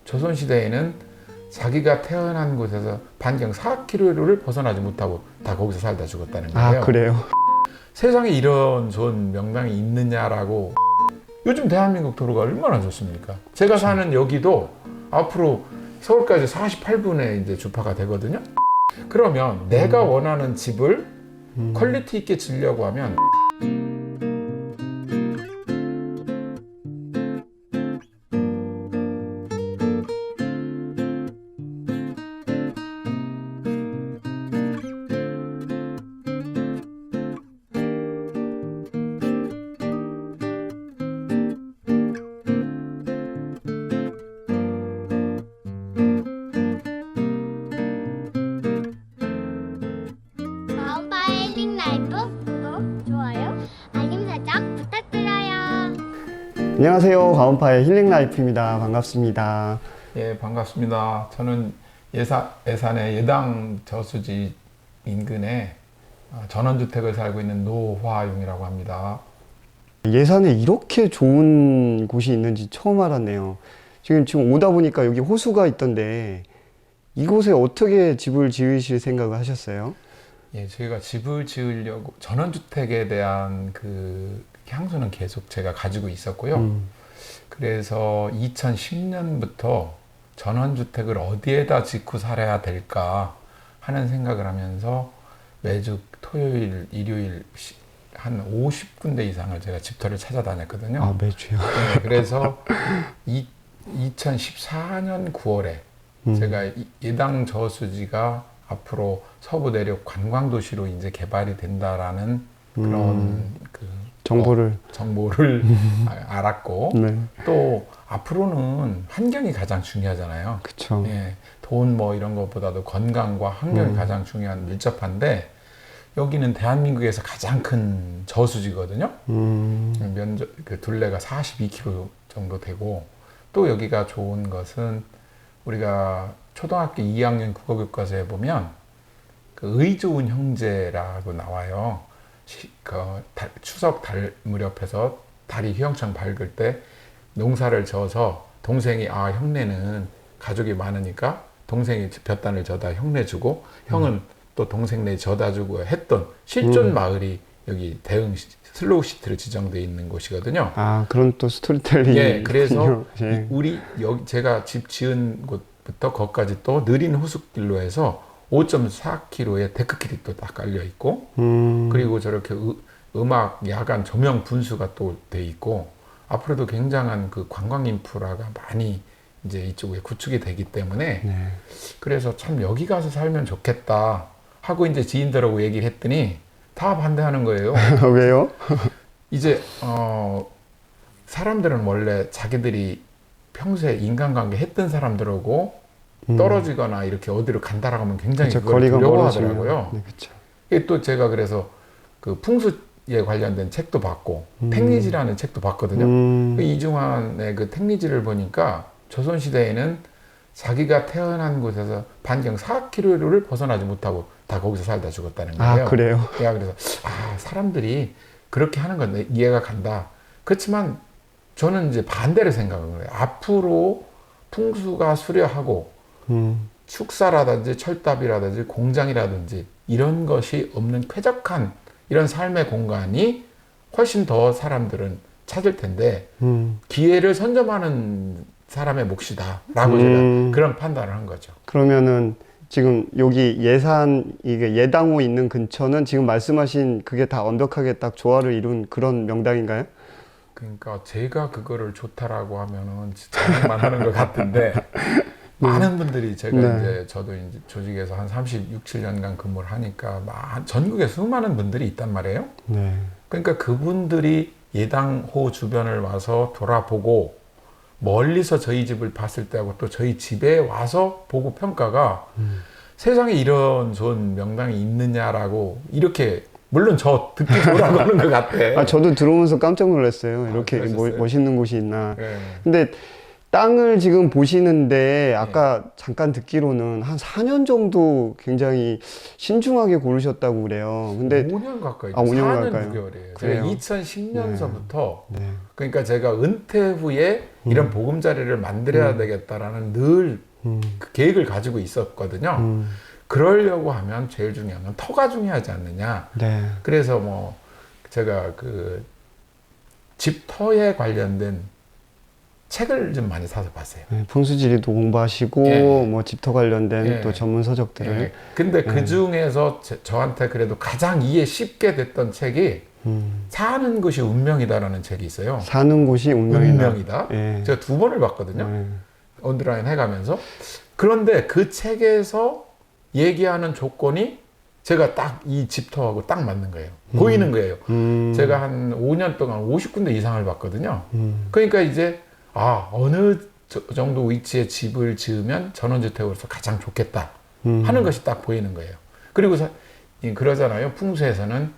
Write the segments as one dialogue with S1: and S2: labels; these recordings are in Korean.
S1: 조선시대에는 자기가 태어난 곳에서 반경 4km를 벗어나지 못하고 다 거기서 살다 죽었다는 거예요.
S2: 아, 그래요?
S1: 세상에 이런 좋은 명당이 있느냐라고. 요즘 대한민국 도로가 얼마나 좋습니까? 제가 사는 여기도 앞으로 서울까지 48분에 이제 주파가 되거든요. 그러면 내가 원하는 집을 퀄리티 있게 지으려고 하면
S3: 가온바의 힐링 라이프 구독, 좋아요, 알림 설정 부탁드려요.
S2: 안녕하세요. 가온파의 힐링 라이프입니다. 반갑습니다.
S1: 예, 반갑습니다. 저는 예산의 예당 저수지 인근에 전원주택을 살고 있는 노화용이라고 합니다.
S2: 예산에 이렇게 좋은 곳이 있는지 처음 알았네요. 지금 오다 보니까 여기 호수가 있던데 이곳에 어떻게 집을 지으실 생각을 하셨어요?
S1: 예, 저희가 집을 지으려고 전원주택에 대한 그 향수는 계속 제가 가지고 있었고요. 그래서 2010년부터 전원주택을 어디에다 짓고 살아야 될까 하는 생각을 하면서 매주 토요일, 일요일 한 50군데 이상을 제가 집터를 찾아다녔거든요.
S2: 아, 매주요?
S1: 네, 그래서 2014년 9월에 제가 예당 저수지가 앞으로 서부 내륙 관광도시로 이제 개발이 된다라는 그런 그 정보를 알았고,
S2: 네.
S1: 또 앞으로는 환경이 가장 중요하잖아요.
S2: 그쵸.
S1: 예, 돈 뭐 이런 것보다도 건강과 환경이 가장 중요한 밀접한데, 여기는 대한민국에서 가장 큰 저수지거든요. 그 둘레가 42km 정도 되고, 또 여기가 좋은 것은 우리가 초등학교 2학년 국어교과서에 보면 그 의 좋은 형제라고 나와요. 추석 달 무렵에서 달이 휘영청 밝을 때 농사를 져서 동생이 형네는 가족이 많으니까 동생이 볕단을 져다 형네 주고 형은 또 동생네 져다 주고 했던 실존 마을이 여기 대흥 슬로우 시티로 지정되어 있는 곳이거든요.
S2: 아, 그런 또 스토리텔링이.
S1: 예, 그래서
S2: 예.
S1: 여기 제가 집 지은 곳부터 거기까지 또 느린 호숫길로 해서 5.4km의 데크길이 또 딱 깔려 있고, 그리고 저렇게 음악 야간 조명 분수가 또 돼 있고, 앞으로도 굉장한 그 관광 인프라가 많이 이제 이쪽에 구축이 되기 때문에,
S2: 네.
S1: 그래서 참 여기 가서 살면 좋겠다 하고 이제 지인들하고 얘기를 했더니 다 반대하는 거예요.
S2: 왜요?
S1: 이제 사람들은 원래 자기들이 평소에 인간관계 했던 사람들하고 떨어지거나 이렇게 어디로 간다라고 하면 굉장히
S2: 그쵸,
S1: 그걸
S2: 거리가
S1: 두려워하더라고요.
S2: 멀어지면. 네, 그쵸.
S1: 이게 또 제가 그래서 그 풍수에 관련된 책도 봤고 택리지라는 책도 봤거든요. 그 이중환의 그 택리지를 보니까 조선시대에는 자기가 태어난 곳에서 반경 4km를 벗어나지 못하고 다 거기서 살다 죽었다는 거예요.
S2: 아, 그래요?
S1: 내가 그래서 사람들이 그렇게 하는 건 이해가 간다. 그렇지만 저는 이제 반대로 생각한 거예요. 앞으로 풍수가 수려하고 축사라든지 철답이라든지 공장이라든지 이런 것이 없는 쾌적한 이런 삶의 공간이 훨씬 더 사람들은 찾을 텐데 기회를 선점하는 사람의 몫이다라고 제가 그런 판단을 한 거죠.
S2: 그러면은 지금 여기 이게 예당호 있는 근처는 지금 말씀하신 그게 다 완벽하게 딱 조화를 이룬 그런 명당인가요?
S1: 그러니까 제가 그거를 좋다라고 하면은 자랑만 하는 것 같은데 많은 분들이 제가
S2: 네.
S1: 이제 저도 이제 조직에서 한 36, 7년간 근무를 하니까 전국에 수많은 분들이 있단 말이에요.
S2: 네.
S1: 그러니까 그분들이 예당호 주변을 와서 돌아보고 멀리서 저희 집을 봤을 때하고 또 저희 집에 와서 보고 평가가 세상에 이런 좋은 명당이 있느냐라고 이렇게 물론 저 듣기 돌아보는 것 같아.
S2: 아, 저도 들어오면서 깜짝 놀랐어요. 이렇게
S1: 그러셨어요?
S2: 멋있는 곳이 있나.
S1: 네.
S2: 근데 땅을 지금 보시는데 아까 잠깐 듣기로는 한 4년 정도 굉장히 신중하게 고르셨다고 그래요. 근데
S1: 5년 가까이,
S2: 5년
S1: 4년
S2: 가까이.
S1: 6개월이에요.
S2: 그래요?
S1: 제가 2010년서부터
S2: 네.
S1: 그러니까 제가 은퇴 후에 이런 보금자리를 만들어야 되겠다라는 늘 그 계획을 가지고 있었거든요. 그러려고 하면 제일 중요한 건 터가 중요하지 않느냐.
S2: 네.
S1: 그래서 뭐 제가 그 집터에 관련된 책을 좀 많이 사서 봤어요.
S2: 네, 풍수지리도 공부하시고
S1: 예.
S2: 뭐 집터 관련된
S1: 예.
S2: 또 전문 서적들을
S1: 예. 근데 그 중에서 저한테 그래도 가장 이해 쉽게 됐던 책이 사는 것이 운명이다라는 책이 있어요.
S2: 사는 곳이 운명이다. 예.
S1: 제가 2번을 봤거든요.
S2: 예.
S1: 언더라인 해가면서. 그런데 그 책에서 얘기하는 조건이 제가 딱 이 집터하고 딱 맞는 거예요. 보이는 거예요. 제가 한 5년 동안 50군데 이상을 봤거든요. 그러니까 이제 어느 정도 위치에 집을 지으면 전원주택으로서 가장 좋겠다 하는 것이 딱 보이는 거예요. 그리고 그러잖아요. 풍수에서는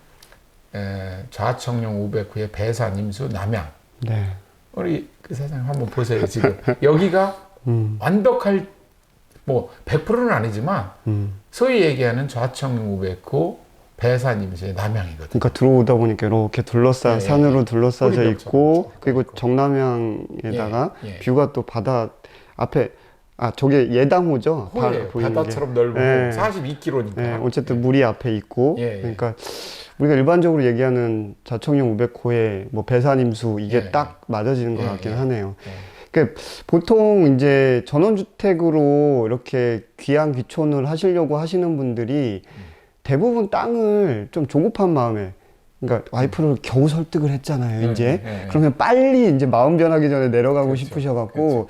S1: 좌청룡 509의 배산, 임수, 남양.
S2: 네.
S1: 우리 그 사장님 한번 보세요. 지금 여기가 완벽할 뭐 100%는 아니지만 소위 얘기하는 좌청룡 509 배산, 임수의 남양이거든요.
S2: 그러니까 들어오다 보니까 이렇게
S1: 예,
S2: 산으로 둘러싸져
S1: 꼬리벽
S2: 있고
S1: 좀
S2: 그리고
S1: 있고.
S2: 정남향에다가
S1: 예.
S2: 뷰가 또 바다 앞에 저게 예당호죠.
S1: 호예요.
S2: 보이는 게.
S1: 바다처럼 넓고
S2: 예.
S1: 42km니까.
S2: 예, 어쨌든 물이 앞에 있고
S1: 예, 예.
S2: 그러니까 우리가 일반적으로 얘기하는 좌청룡 500호의 뭐 배산임수 이게
S1: 예,
S2: 딱 맞아지는 것
S1: 예,
S2: 같긴
S1: 예.
S2: 하네요.
S1: 예.
S2: 그러니까 보통 이제 전원주택으로 이렇게 귀양 귀촌을 하시려고 하시는 분들이 대부분 땅을 좀 조급한 마음에 그러니까 와이프를 겨우 설득을 했잖아요. 이제 그러면 빨리 이제 마음 변하기 전에 내려가고
S1: 그렇죠.
S2: 싶으셔갖고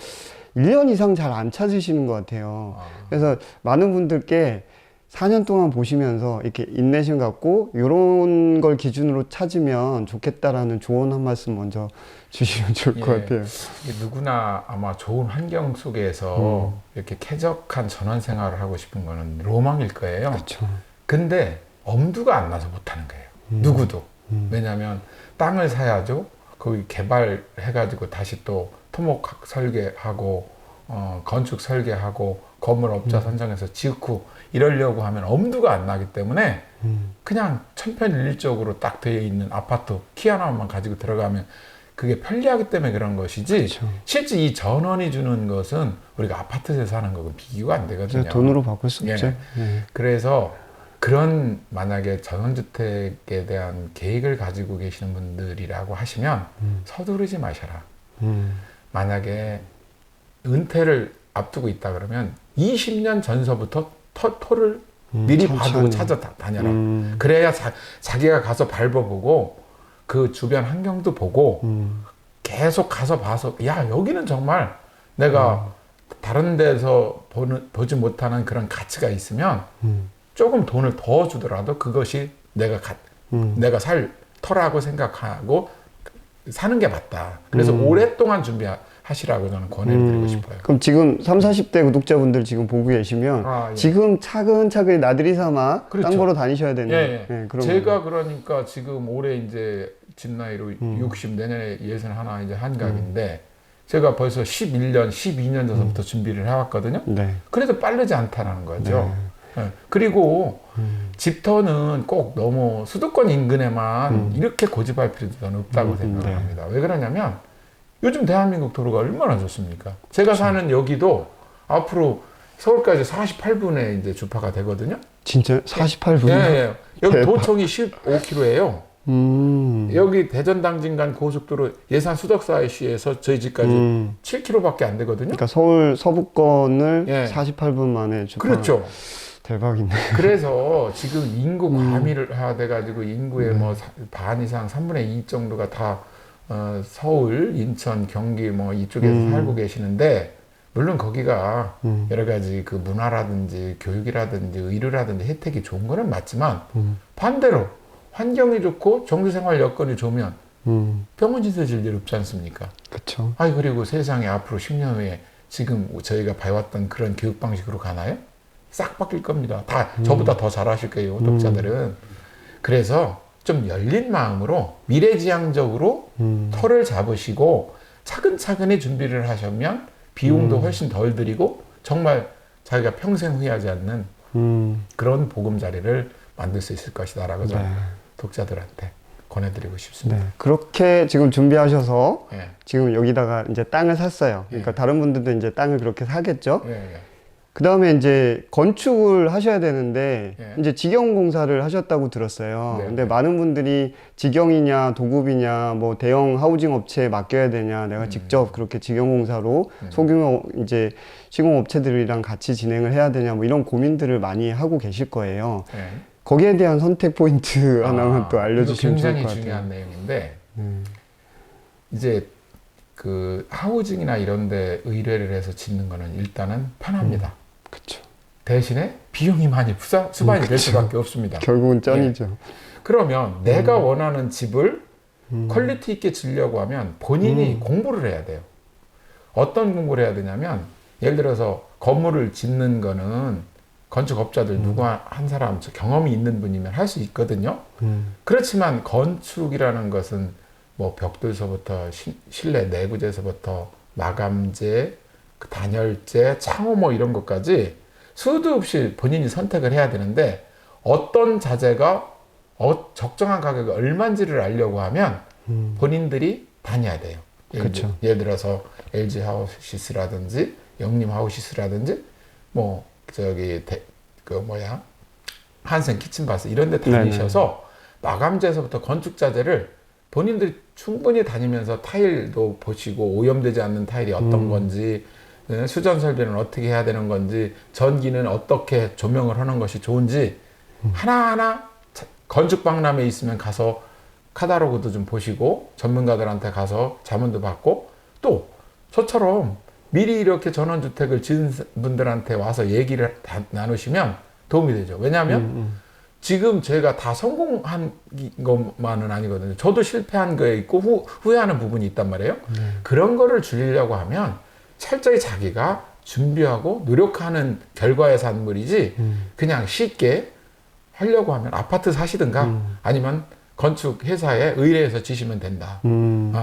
S2: 1년 이상 잘 안 찾으시는 것 같아요. 그래서 많은 분들께 4년 동안 보시면서 이렇게 인내심 갖고 이런 걸 기준으로 찾으면 좋겠다라는 조언 한 말씀 먼저 주시면 좋을 것 같아요.
S1: 이게 누구나 아마 좋은 환경 속에서 이렇게 쾌적한 전원 생활을 하고 싶은 거는 로망일 거예요.
S2: 그렇죠.
S1: 근데 엄두가 안 나서 못하는 거예요. 누구도. 왜냐하면 땅을 사야죠. 거기 개발해가지고 다시 또 토목 설계하고 건축 설계하고 건물업자 선정해서 짓고 이러려고 하면 엄두가 안 나기 때문에 그냥 천편일률적으로 딱 되어 있는 아파트 키 하나만 가지고 들어가면 그게 편리하기 때문에 그런 것이지
S2: 그렇죠.
S1: 실제 이 전원이 주는 것은 우리가 아파트에서 사는 거하고 비교가 안 되거든요.
S2: 돈으로 바꿀 수
S1: 예.
S2: 없죠. 예.
S1: 그래서 그런 만약에 전원주택에 대한 계획을 가지고 계시는 분들이라고 하시면 서두르지 마셔라. 만약에 은퇴를 앞두고 있다 그러면 20년 전서부터 토를 미리 봐두고 찾아다녀라. 그래야 자기가 가서 밟아보고 그 주변 환경도 보고 계속 가서 봐서 야 여기는 정말 내가 다른 데서 보지 못하는 그런 가치가 있으면 조금 돈을 더 주더라도 그것이 내가 살 터라고 생각하고 사는 게 맞다. 그래서 오랫동안 준비하시라고 저는 권해를 드리고 싶어요.
S2: 그럼 지금 30, 40대 구독자분들 지금 보고 계시면
S1: 예.
S2: 지금 차근차근히 나들이 삼아
S1: 그렇죠.
S2: 땅 보러 다니셔야 되는
S1: 예.
S2: 그런
S1: 제가
S2: 거예요.
S1: 그러니까 지금 올해 이제 진나이로 60 내년에 61 이제 한갑인데 제가 벌써 11년, 12년 전부터 준비를 해왔거든요.
S2: 네.
S1: 그래도 빠르지 않다는 거죠. 예. 그리고 집터는 꼭 너무 수도권 인근에만 이렇게 고집할 필요도 저는 없다고 생각을 합니다. 왜 그러냐면 요즘 대한민국 도로가 얼마나 좋습니까? 제가 사는 여기도 앞으로 서울까지 48분에 이제 주파가 되거든요.
S2: 진짜 48분?
S1: 예. 여기
S2: 대박.
S1: 도청이 15km예요. 여기 대전 당진간 고속도로 예산 수덕사이시에서 저희 집까지 7km밖에 안 되거든요.
S2: 그러니까 서울 서부권을
S1: 예.
S2: 48분 만에 주파.
S1: 그렇죠.
S2: 대박이네.
S1: 그래서 지금 인구 과밀화 돼가지고 인구의 뭐 반 이상 3분의 2 정도가 다 서울, 인천, 경기 뭐 이쪽에서 살고 계시는데 물론 거기가 여러 가지 그 문화라든지 교육이라든지 의료라든지 혜택이 좋은 거는 맞지만 반대로 환경이 좋고 정서생활 여건이 좋으면 병원 짓어질 일 없지 않습니까?
S2: 그렇죠.
S1: 그리고 세상에 앞으로 10년 후에 지금 저희가 봐왔던 그런 교육 방식으로 가나요? 싹 바뀔 겁니다. 다 저보다 더 잘하실 거예요, 독자들은. 그래서 좀 열린 마음으로 미래지향적으로 터를 잡으시고 차근차근히 준비를 하시면 비용도 훨씬 덜 들이고 정말 자기가 평생 후회하지 않는 그런 보금자리를 만들 수 있을 것이다라고 저는 독자들한테 권해드리고 싶습니다.
S2: 네. 그렇게 지금 준비하셔서
S1: 예.
S2: 지금 여기다가 이제 땅을 샀어요. 그러니까 다른 분들도 이제 땅을 그렇게 사겠죠.
S1: 예, 예.
S2: 그 다음에 이제 건축을 하셔야 되는데
S1: 예.
S2: 이제 직영공사를 하셨다고 들었어요.
S1: 네.
S2: 근데 많은 분들이 직영이냐 도급이냐 뭐 대형 하우징 업체에 맡겨야 되냐 내가 직접 그렇게 직영공사로 소규모 이제 시공업체들이랑 같이 진행을 해야 되냐 뭐 이런 고민들을 많이 하고 계실 거예요.
S1: 예.
S2: 거기에 대한 선택 포인트 하나만 또 알려주시면 좋을 것
S1: 굉장히
S2: 같아요.
S1: 중요한 내용인데 이제 그 하우징이나 이런데 의뢰를 해서 짓는 거는 일단은 편합니다.
S2: 그렇죠.
S1: 대신에 비용이 많이 수반이 될 수밖에 없습니다.
S2: 결국은 쩐이죠.
S1: 그러면 내가 원하는 집을 퀄리티 있게 지으려고 하면 본인이 공부를 해야 돼요. 어떤 공부를 해야 되냐면 예를 들어서 건물을 짓는 거는 건축업자들 누구 한 사람 경험이 있는 분이면 할 수 있거든요. 그렇지만 건축이라는 것은 뭐 벽돌서부터 실내 내구재서부터 마감재, 그 단열재, 창호 뭐 이런 것까지 수도 없이 본인이 선택을 해야 되는데 어떤 자재가 적정한 가격이 얼마인지를 알려고 하면 본인들이 다녀야 돼요.
S2: 그렇죠.
S1: 예를 들어서 LG 하우시스라든지 영림 하우시스라든지 뭐 저기 한생 키친바스 이런 데 다니셔서 마감재에서부터 건축 자재를 본인들이 충분히 다니면서 타일도 보시고 오염되지 않는 타일이 어떤 건지 수전 설비는 어떻게 해야 되는 건지 전기는 어떻게 조명을 하는 것이 좋은지 하나하나 건축 박람회에 있으면 가서 카탈로그도 좀 보시고 전문가들한테 가서 자문도 받고 또 저처럼 미리 이렇게 전원주택을 지은 분들한테 와서 얘기를 다 나누시면 도움이 되죠. 왜냐하면 지금 제가 다 성공한 것만은 아니거든요. 저도 실패한 거에 있고 후회하는 부분이 있단 말이에요. 그런 거를 줄이려고 하면 철저히 자기가 준비하고 노력하는 결과의 산물이지 그냥 쉽게 하려고 하면 아파트 사시든가 아니면 건축 회사에 의뢰해서 지시면 된다.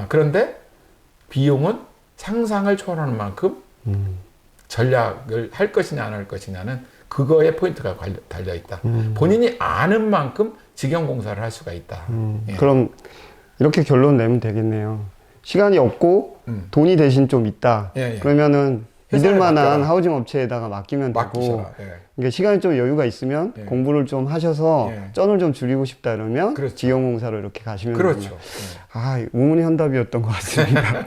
S1: 그런데 비용은 상상을 초월하는 만큼 전략을 할 것이냐 안 할 것이냐는 그거에 포인트가 달려 있다. 본인이 아는 만큼 직영공사를 할 수가 있다. 예.
S2: 그럼 이렇게 결론 내면 되겠네요. 시간이 없고 돈이 대신 좀 있다.
S1: 예, 예.
S2: 그러면은
S1: 회사에
S2: 믿을 만한
S1: 맡겨라.
S2: 하우징 업체에다가 맡기면 되고
S1: 맡기셔라. 예.
S2: 그러니까 시간이 좀 여유가 있으면
S1: 예.
S2: 공부를 좀 하셔서
S1: 예.
S2: 쩐을 좀 줄이고 싶다 그러면
S1: 그렇죠.
S2: 직영공사로 이렇게 가시면
S1: 그렇죠.
S2: 됩니다. 우문이 현답이었던 것 같습니다.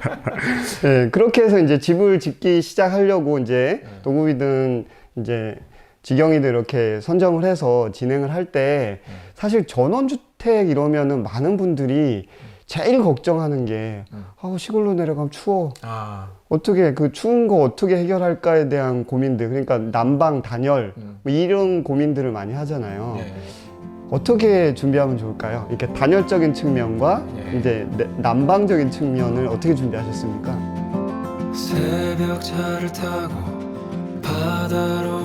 S2: 네, 그렇게 해서 이제 집을 짓기 시작하려고 이제 도급이든 이제 직영이든 이렇게 선정을 해서 진행을 할 때 사실 전원주택 이러면은 많은 분들이 제일 걱정하는 게 시골로 내려가면 추워. 어떻게 그 추운 거 어떻게 해결할까에 대한 고민들, 그러니까 난방, 단열 뭐 이런 고민들을 많이 하잖아요.
S1: 예.
S2: 어떻게 준비하면 좋을까요? 이렇게 단열적인 측면과
S1: 예.
S2: 이제 난방적인 측면을 어떻게 준비하셨습니까?
S4: 새벽 차를 타고 바다로